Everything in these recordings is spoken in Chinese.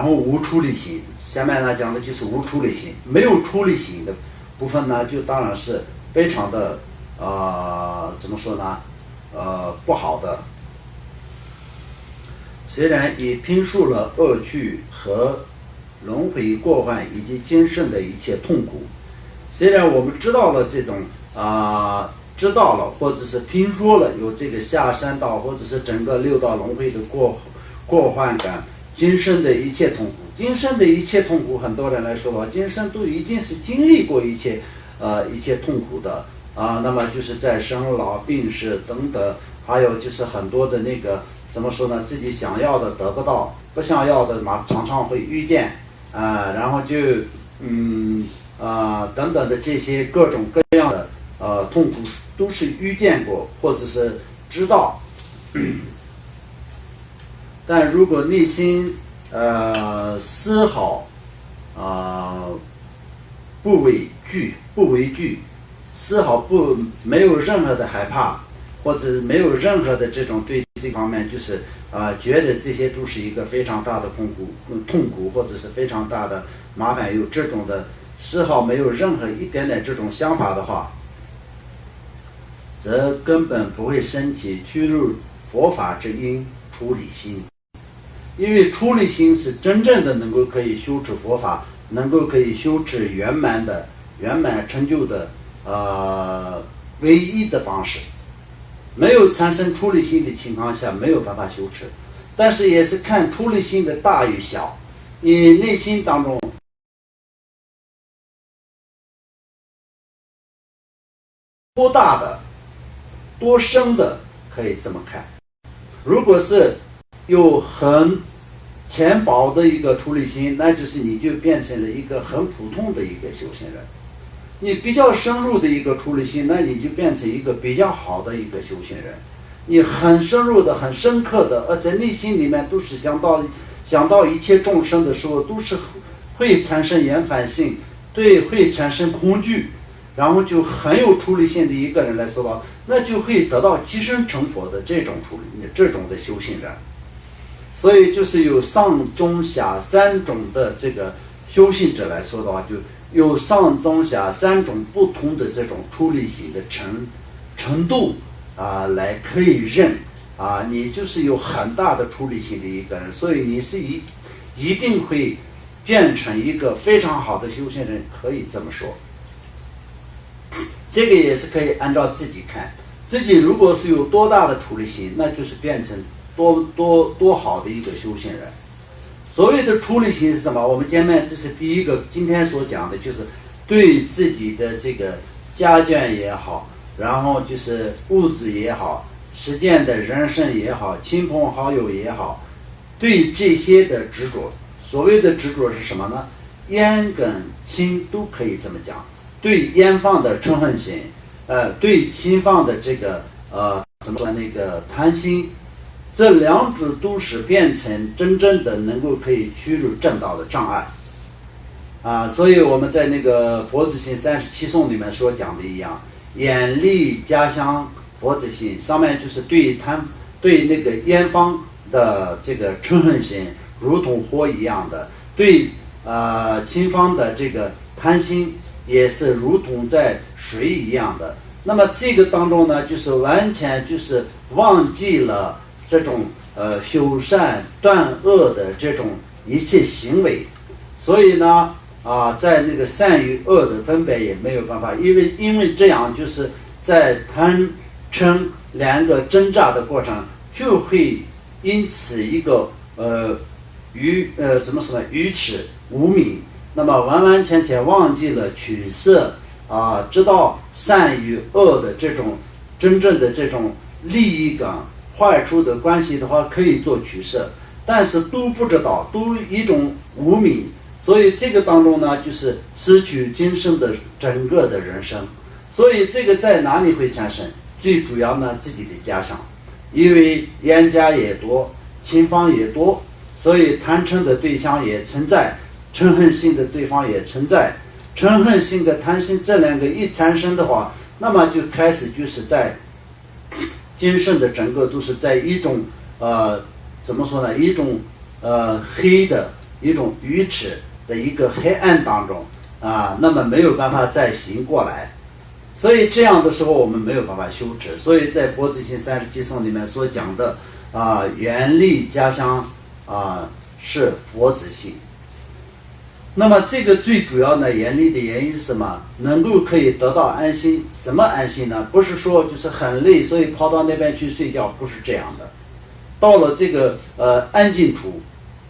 后无出离心，下面呢讲的就是无出离心，没有出离心的部分呢，就当然是非常的怎么说呢，不好的。虽然已评述了恶趣和轮回过患以及今生的一切痛苦，虽然我们知道了这种知道了或者是听说了有这个下三道或者是整个六道轮回的过患感，今生的一切痛苦，今生的一切痛苦，很多人来说吧，今生都已经是经历过一切痛苦的那么就是在生老病死等等，还有就是很多的那个怎么说呢，自己想要的得不到，不想要的常常会遇见然后就等等的这些各种各样的痛苦都是遇见过或者是知道但如果内心丝毫不畏惧，丝毫没有任何的害怕，或者没有任何的这种对这方面就是觉得这些都是一个非常大的痛苦或者是非常大的麻烦，有这种的丝毫没有任何一点点这种想法的话，则根本不会升起趋入佛法之因出离心。因为出离心是真正的能够可以修持佛法，能够可以修持圆满成就的唯一的方式。没有产生出离心的情况下没有办法修持，但是也是看出离心的大与小，你内心当中多大的多深的可以这么看。如果是有很浅薄的一个出离心，那就是你就变成了一个很普通的一个修行人。你比较深入的一个出离心，那你就变成一个比较好的一个修行人。你很深入的很深刻的而在内心里面都是想到一切众生的时候，都是会产生厌烦性，对，会产生恐惧，然后就很有出离心的一个人来说吧，那就会得到即身成佛的这种的修行人。所以就是有上中下三种的这个修行者来说的话，就有上中下三种不同的这种出离心的程度来可以认你就是有很大的出离心的一个人，所以你是一定会变成一个非常好的修行人，可以这么说。这个也是可以按照自己看，自己如果是有多大的出离心，那就是变成多好的一个修行人。所谓的出离心是什么？我们前面这是第一个今天所讲的，就是对自己的这个家眷也好，然后就是物质也好，实践的人生也好，亲朋好友也好，对这些的执着。所谓的执着是什么呢？厌跟亲都可以这么讲。对厌放的嗔恨心，对亲放的这个怎么说那个贪心，这两者都是变成真正的能够可以驱入正道的障碍所以我们在那个佛子行37颂里面所讲的一样，眼力家乡佛子心上面就是对那个厌放的这个嗔恨心如同火一样的，对亲方的这个贪心也是如同在水一样的。那么这个当中呢，就是完全就是忘记了这种修善断恶的这种一切行为，所以呢在那个善与恶的分别也没有办法，因为这样就是在贪嗔两个挣扎的过程，就会因此一个怎么说呢，愚痴无明，那么完完全全忘记了取舍知道善与恶的这种真正的这种利益感坏处的关系的话，可以做取舍，但是都不知道，都一种无明，所以这个当中呢，就是失去今生的整个的人生。所以这个在哪里会产生？最主要呢，自己的家乡，因为冤家也多，亲方也多，所以贪嗔的对象也存在，嗔恨心的对方也存在。嗔恨心和贪心这两个一产生的话，那么就开始就是在今生的整个都是在一种怎么说呢，一种黑的一种愚痴的一个黑暗当中那么没有办法再醒过来。所以这样的时候我们没有办法修持。所以在佛子行37颂里面所讲的远离家乡是佛子行。那么这个最主要的严厉的原因是什么？能够可以得到安心。什么安心呢？不是说就是很累所以跑到那边去睡觉，不是这样的。到了这个安静处，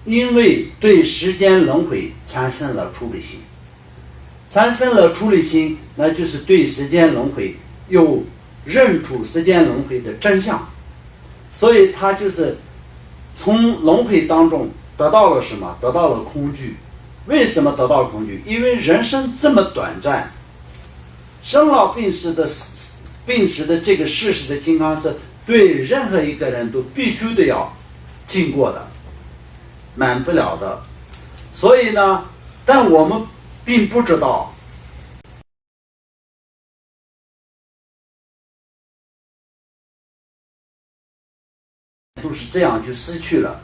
因为对时间轮回产生了出离心，产生了出离心，那就是对时间轮回又认出时间轮回的真相。所以他就是从轮回当中得到了什么？得到了恐惧。为什么得到恐惧？因为人生这么短暂，生老病死的这个事实的情况是对任何一个人都必须的要经过的，免不了的。所以呢，但我们并不知道都是这样就失去了。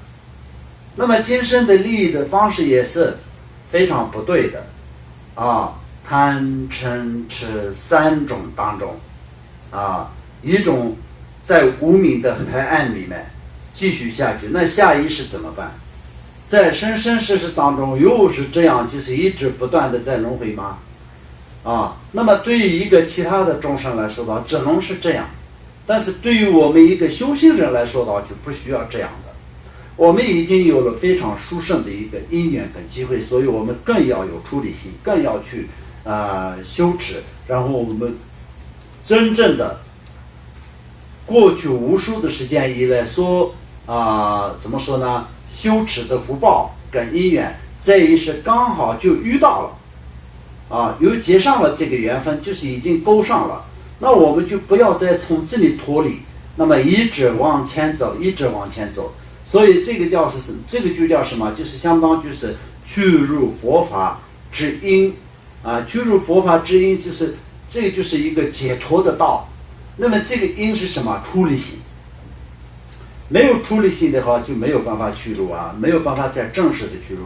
那么今生的利益的方式也是非常不对的贪嗔痴三种当中一种在无明的黑暗里面继续下去，那下一世怎么办？在生生世世当中又是这样，就是一直不断的在轮回吗？那么对于一个其他的众生来说只能是这样，但是对于我们一个修行人来说就不需要这样的。我们已经有了非常殊胜的一个因缘跟机会，所以我们更要有出离心，更要去修持，然后我们真正的过去无数的时间以来说怎么说呢？修持的福报跟因缘，这一世刚好就遇到了又结上了这个缘分，就是已经勾上了。那我们就不要再从这里脱离，那么一直往前走，一直往前走。所以这个就叫什么？就是相当就是去入佛法之因去入佛法之因，就是这个就是一个解脱的道。那么这个因是什么？出离心。没有出离心的话，就没有办法去入没有办法再正式的去入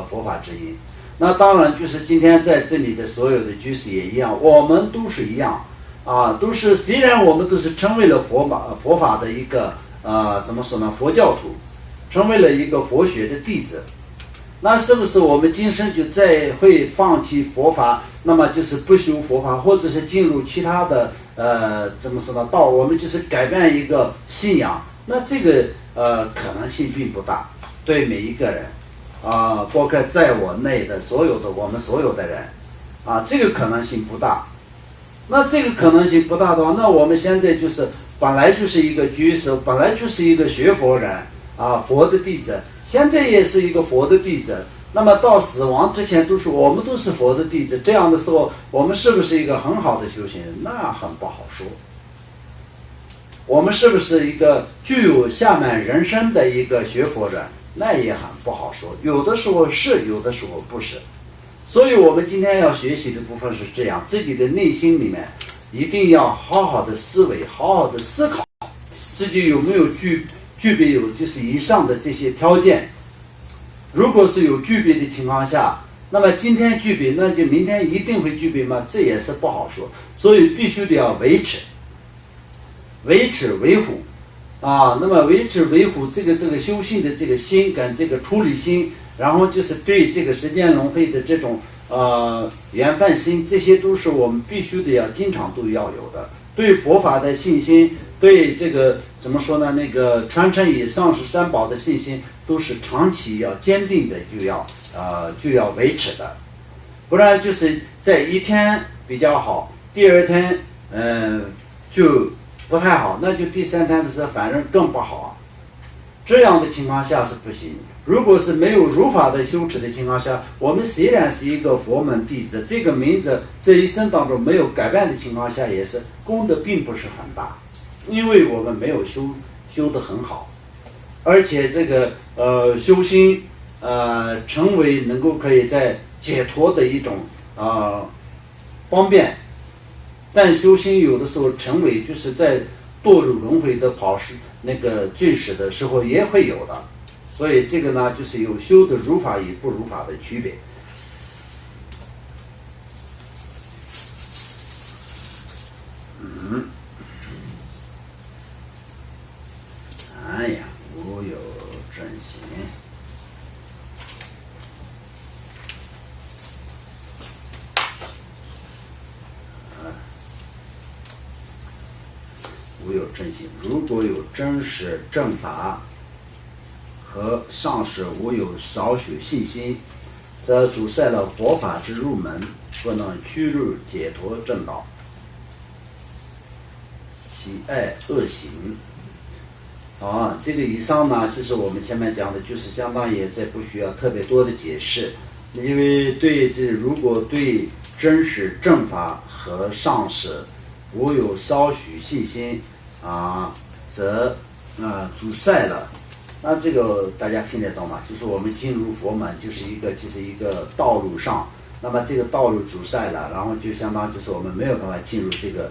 佛法之因。那当然就是今天在这里的所有的居士也一样，我们都是一样都是虽然我们都是成为了佛法的一个怎么说呢？佛教徒，成为了一个佛学的弟子。那是不是我们今生就再会放弃佛法，那么就是不修佛法，或者是进入其他的怎么说呢？道，我们就是改变一个信仰？那这个可能性并不大，对每一个人包括在我内的我们所有的人这个可能性不大。那这个可能性不大的话，那我们现在就是本来就是一个居士，本来就是一个学佛人佛的弟子，现在也是一个佛的弟子。那么到死亡之前我们都是佛的弟子，这样的时候我们是不是一个很好的修行人？那很不好说。我们是不是一个具有下满人生的一个学佛人？那也很不好说，有的时候是，有的时候不是。所以我们今天要学习的部分是这样，自己的内心里面一定要好好的思维，好好的思考自己有没有具备有就是以上的这些条件。如果是有具备的情况下，那么今天具备，那就明天一定会具备吗？这也是不好说。所以必须得要维持维护那么维持维护这个修行的这个心跟这个出离心，然后就是对这个时间轮回的这种缘分心，这些都是我们必须得要经常都要有的。对佛法的信心，对这个怎么说呢？那个传承以上师三宝的信心，都是长期要坚定的，就要维持的，不然就是在一天比较好，第二天就不太好，那就第三天的时候反正更不好这样的情况下是不行。如果是没有如法的修持的情况下，我们虽然是一个佛门弟子，这个名字这一生当中没有改变的情况下，也是功德并不是很大，因为我们没有修得很好，而且这个修心成为能够可以在解脱的一种方便，但修心有的时候成为就是在堕入轮回的那个罪史的时候也会有的。所所以这个呢，就是有修的如法与不如法的区别。哎呀，无有正行。无有正行，如果有真实正法和上师无有少许信心，则阻塞了佛法之入门，不能趋入解脱正道。喜爱恶行。这个以上呢，就是我们前面讲的，就是相当于这不需要特别多的解释，因为如果对真实正法和上师无有稍许信心则阻塞了。那这个大家听得懂吗？就是我们进入佛门，就是一个道路上，那么这个道路阻塞了，然后就相当就是我们没有办法进入这个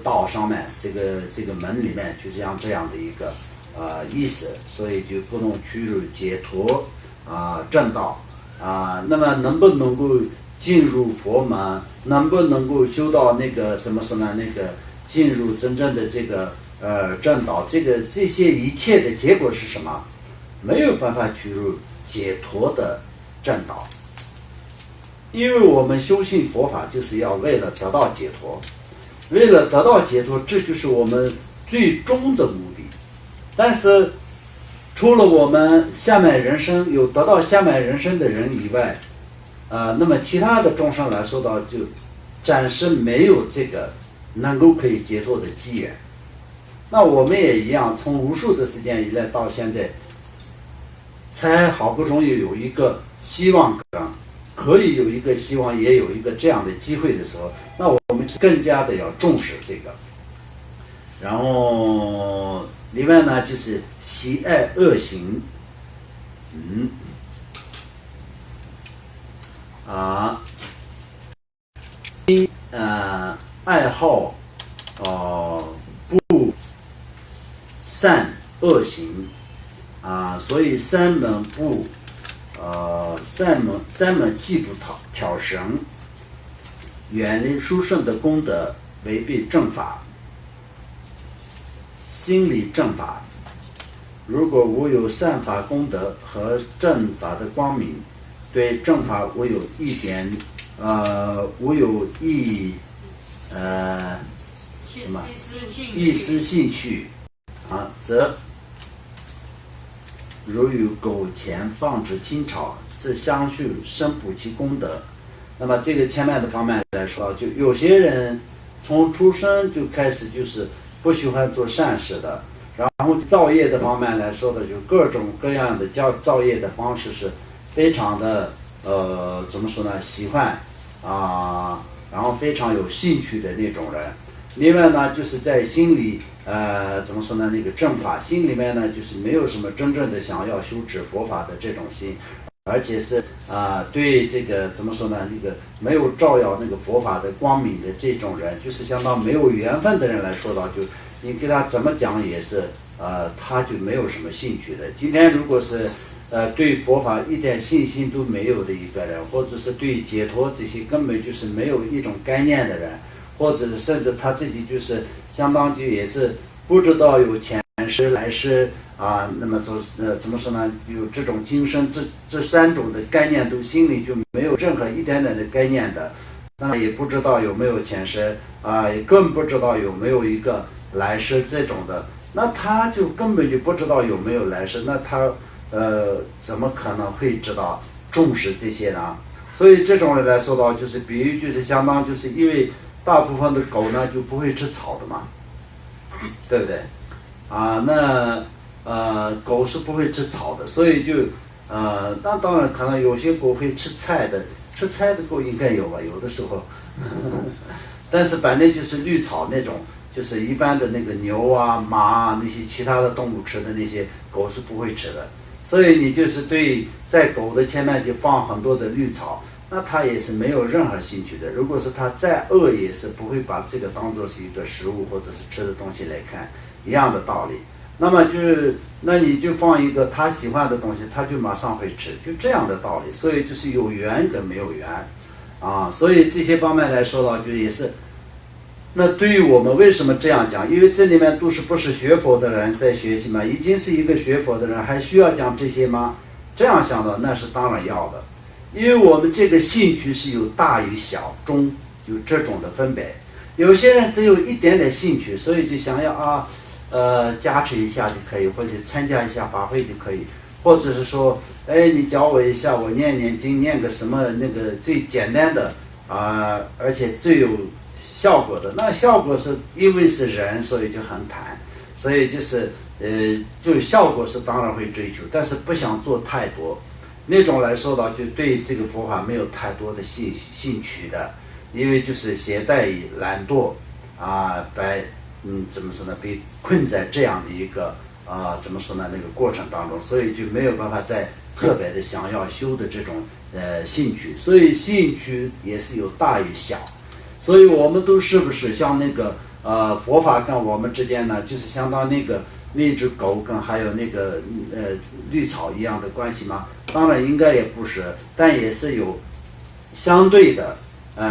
道上面，这个门里面，就像这样的一个意思，所以就不能趋入解脱正道那么能不能够进入佛门，能不能够修到那个怎么说呢？那个进入真正的这个正道，这些一切的结果是什么？没有办法趋入解脱的正道，因为我们修行佛法就是要为了得到解脱，为了得到解脱，这就是我们最终的目的。但是除了我们下面人生有得到下面人生的人以外，那么其他的众生来说到，就暂时没有这个能够可以解脱的机缘。那我们也一样，从无数的时间以来到现在，才好不容易有一个希望感，可以有一个希望，也有一个这样的机会的时候，那我们更加的要重视这个。然后另外呢，就是喜爱恶行，爱好不善恶行所以三门既不挑绳，远离殊胜的功德，违背正法，心理正法。如果无有善法功德和正法的光明，对正法无有一点一丝兴趣则如有狗钱放置清炒，自相续生补其功德。那么这个前面的方面来说，就有些人从出生就开始就是不喜欢做善事的，然后造业的方面来说的，就各种各样的造业的方式是非常的怎么说呢，喜欢然后非常有兴趣的那种人。另外呢，就是在心里怎么说呢，那个正法心里面呢，就是没有什么真正的想要修持佛法的这种心，而且是对这个怎么说呢，那个没有照耀那个佛法的光明的这种人，就是相当没有缘分的人来说到，就你给他怎么讲也是他就没有什么兴趣的。今天如果是对佛法一点信心都没有的一个人，或者是对解脱这些根本就是没有一种概念的人，或者甚至他自己就是相当于也是不知道有前世来世那么怎么说呢，有这种今生这三种的概念都心里就没有任何一点点的概念的，那也不知道有没有前世也更不知道有没有一个来世这种的，那他就根本就不知道有没有来世，那他怎么可能会知道重视这些呢？所以这种人来说到，就是比喻就是相当就是因为大部分的狗呢就不会吃草的嘛，对不对那狗是不会吃草的，所以就那当然可能有些狗会吃菜的，吃菜的狗应该有吧，有的时候但是反正就是绿草那种，就是一般的那个牛马那些其他的动物吃的那些狗是不会吃的，所以你就是对在狗的前面就放很多的绿草，那它也是没有任何兴趣的。如果是它再饿，也是不会把这个当作是一个食物或者是吃的东西来看，一样的道理那么那你就放一个他喜欢的东西，他就马上会吃，就这样的道理。所以就是有缘跟没有缘啊，所以这些方面来说呢，就也是。那对于我们为什么这样讲？因为这里面都是不是学佛的人在学习嘛，已经是一个学佛的人，还需要讲这些吗？这样想的那是当然要的，因为我们这个兴趣是有大与小、中有这种的分别。有些人只有一点点兴趣，所以就想要加持一下就可以，或者参加一下法会就可以，或者是说，哎，你教我一下，我念念经，念个什么那个最简单的而且最有效果的。那效果是因为是人，所以就很谈，所以就是就效果是当然会追求，但是不想做太多。那种来说呢，就对这个佛法没有太多的兴趣的，因为就是携带于懒惰怎么说呢？被困在这样的一个怎么说呢？那个过程当中，所以就没有办法再特别的想要修的这种兴趣。所以兴趣也是有大与小。所以我们都是不是像那个佛法跟我们之间呢，就是相当那只狗跟还有那个绿草一样的关系吗？当然应该也不是，但也是有相对的。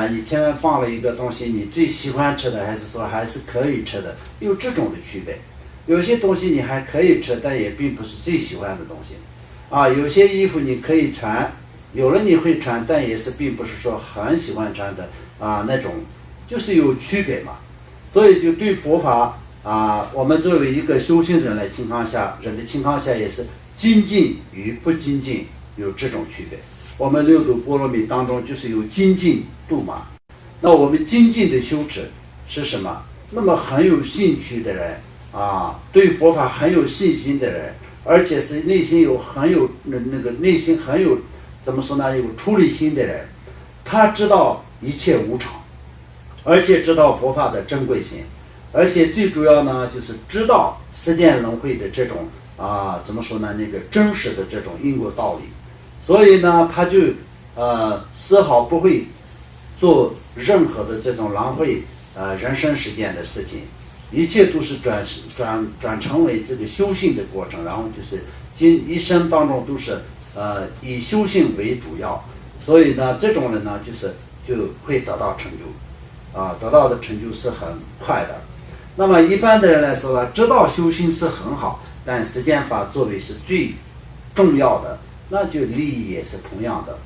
你前面放了一个东西，你最喜欢吃的，还是说还是可以吃的，有这种的区别。有些东西你还可以吃，但也并不是最喜欢的东西。有些衣服你可以穿，有了你会穿，但也是并不是说很喜欢穿的那种，就是有区别嘛。所以就对佛法我们作为一个修行人的情况下也是精进与不精进有这种区别。我们六度波罗蜜当中就是有精进度嘛。那我们精进的修持是什么？那么很有兴趣的人对佛法很有信心的人，而且是内心有内心很有怎么说呢？有出离心的人，他知道一切无常，而且知道佛法的珍贵性，而且最主要呢，就是知道时间轮回的这种怎么说呢？那个真实的这种因果道理。所以呢，他就丝毫不会做任何的这种浪费人生时间的事情，一切都是转成为这个修行的过程，然后就是一生当中都是以修行为主要。所以呢，这种人呢，就会得到成就得到的成就是很快的。那么一般的人来说呢，知道修行是很好，但时间法作为是最重要的，那就利益也是同样的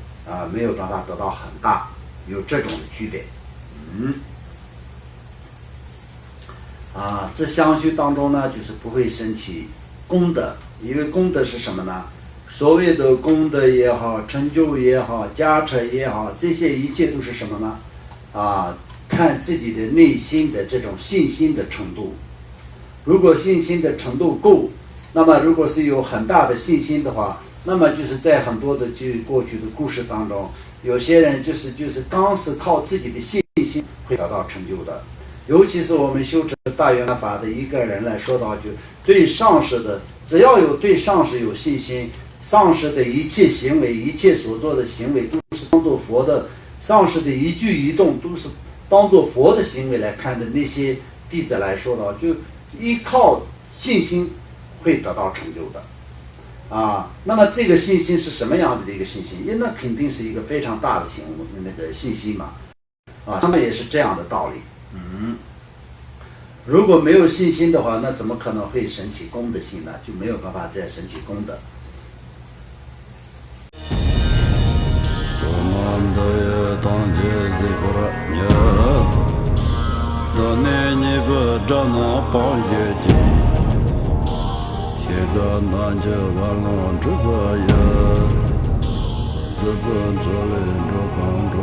没有办法得到很大，有这种的区别。自相续当中呢，就是不会升起功德，因为功德是什么呢？所谓的功德也好，成就也好，加持也好，这些一切都是什么呢？看自己的内心的这种信心的程度。如果信心的程度够，那么如果是有很大的信心的话，那么就是在很多的过去的故事当中，有些人就是刚是靠自己的信心会得到成就的。尤其是我们修持大圆满法的一个人来说到，就对上师的，只要有对上师有信心，上师的一切行为，一切所做的行为都是当作佛的，上师的一举一动都是当作佛的行为来看的那些弟子来说到，就依靠信心会得到成就的那么这个信心是什么样子的一个信心？因为那肯定是一个非常大的信心嘛他们也是这样的道理。如果没有信心的话，那怎么可能会升起功德心呢？就没有办法再升起功德。资本做人着康着